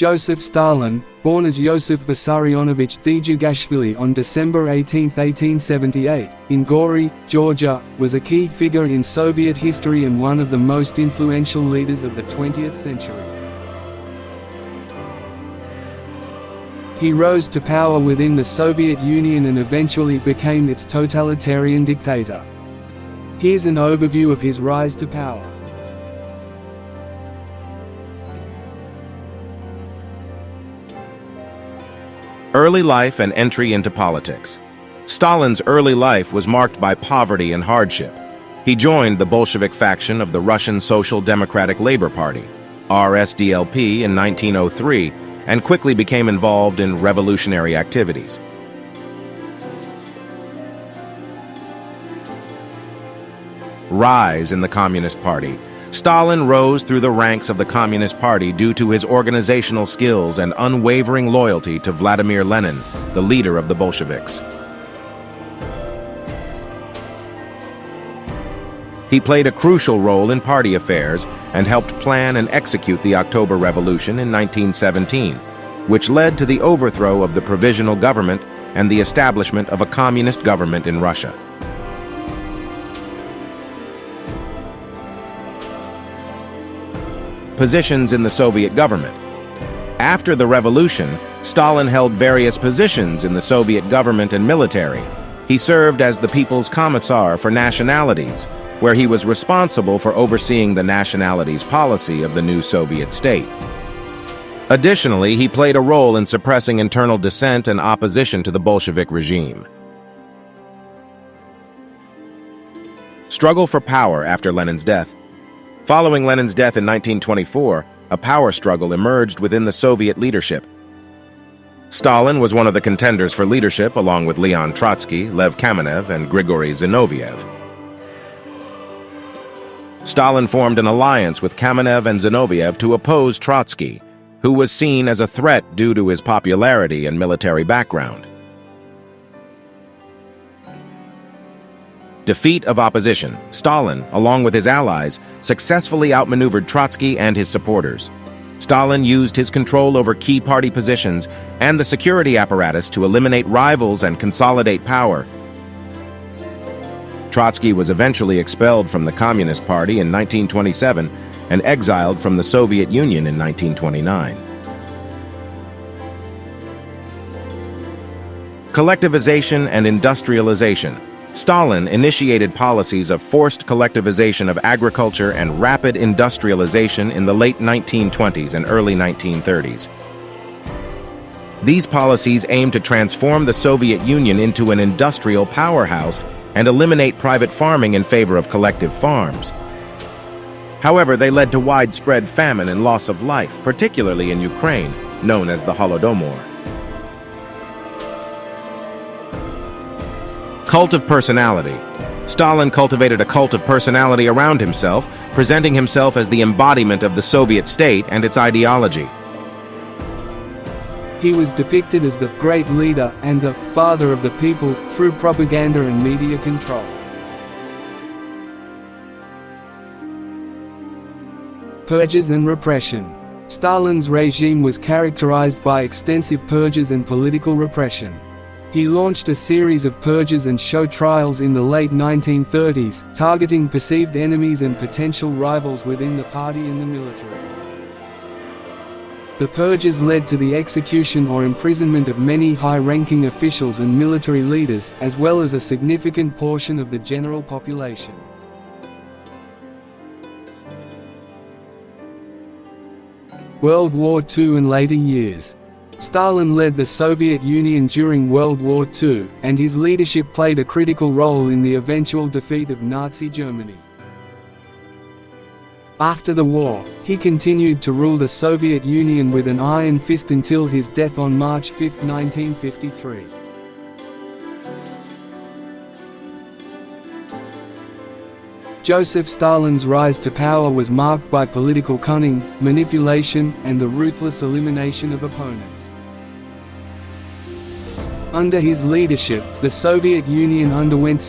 Joseph Stalin, born as Iosif Vissarionovich Dzhugashvili on December 18, 1878, in Gori, Georgia, was a key figure in Soviet history and one of the most influential leaders of the 20th century. He rose to power within the Soviet Union and eventually became its totalitarian dictator. Here's an overview of his rise to power. Early life and entry into politics. Stalin's early life was marked by poverty and hardship. He joined the Bolshevik faction of the Russian Social Democratic Labor Party, RSDLP, in 1903, and quickly became involved in revolutionary activities. Rise in the Communist Party. Stalin rose through the ranks of the Communist Party due to his organizational skills and unwavering loyalty to Vladimir Lenin, the leader of the Bolsheviks. He played a crucial role in party affairs and helped plan and execute the October Revolution in 1917, which led to the overthrow of the provisional government and the establishment of a communist government in Russia. Positions in the Soviet government. After the revolution, Stalin held various positions in the Soviet government and military. He served as the People's Commissar for Nationalities, where he was responsible for overseeing the nationalities policy of the new Soviet state. Additionally, he played a role in suppressing internal dissent and opposition to the Bolshevik regime. Struggle for power after Lenin's death. Following Lenin's death in 1924, a power struggle emerged within the Soviet leadership. Stalin was one of the contenders for leadership along with Leon Trotsky, Lev Kamenev, and Grigory Zinoviev. Stalin formed an alliance with Kamenev and Zinoviev to oppose Trotsky, who was seen as a threat due to his popularity and military background. Defeat of opposition. Stalin, along with his allies, successfully outmaneuvered Trotsky and his supporters. Stalin used his control over key party positions and the security apparatus to eliminate rivals and consolidate power. Trotsky was eventually expelled from the Communist Party in 1927 and exiled from the Soviet Union in 1929. Collectivization and industrialization. Stalin initiated policies of forced collectivization of agriculture and rapid industrialization in the late 1920s and early 1930s. These policies aimed to transform the Soviet Union into an industrial powerhouse and eliminate private farming in favor of collective farms. However, they led to widespread famine and loss of life, particularly in Ukraine, known as the Holodomor. Cult of personality. Stalin cultivated a cult of personality around himself, presenting himself as the embodiment of the Soviet state and its ideology. He was depicted as the great leader and the father of the people through propaganda and media control. Purges and repression. Stalin's regime was characterized by extensive purges and political repression. He launched a series of purges and show trials in the late 1930s, targeting perceived enemies and potential rivals within the party and the military. The purges led to the execution or imprisonment of many high-ranking officials and military leaders, as well as a significant portion of the general population. World War II and later years. Stalin led the Soviet Union during World War II, and his leadership played a critical role in the eventual defeat of Nazi Germany. After the war, he continued to rule the Soviet Union with an iron fist until his death on March 5, 1953. Joseph Stalin's rise to power was marked by political cunning, manipulation, and the ruthless elimination of opponents. Under his leadership, the Soviet Union underwent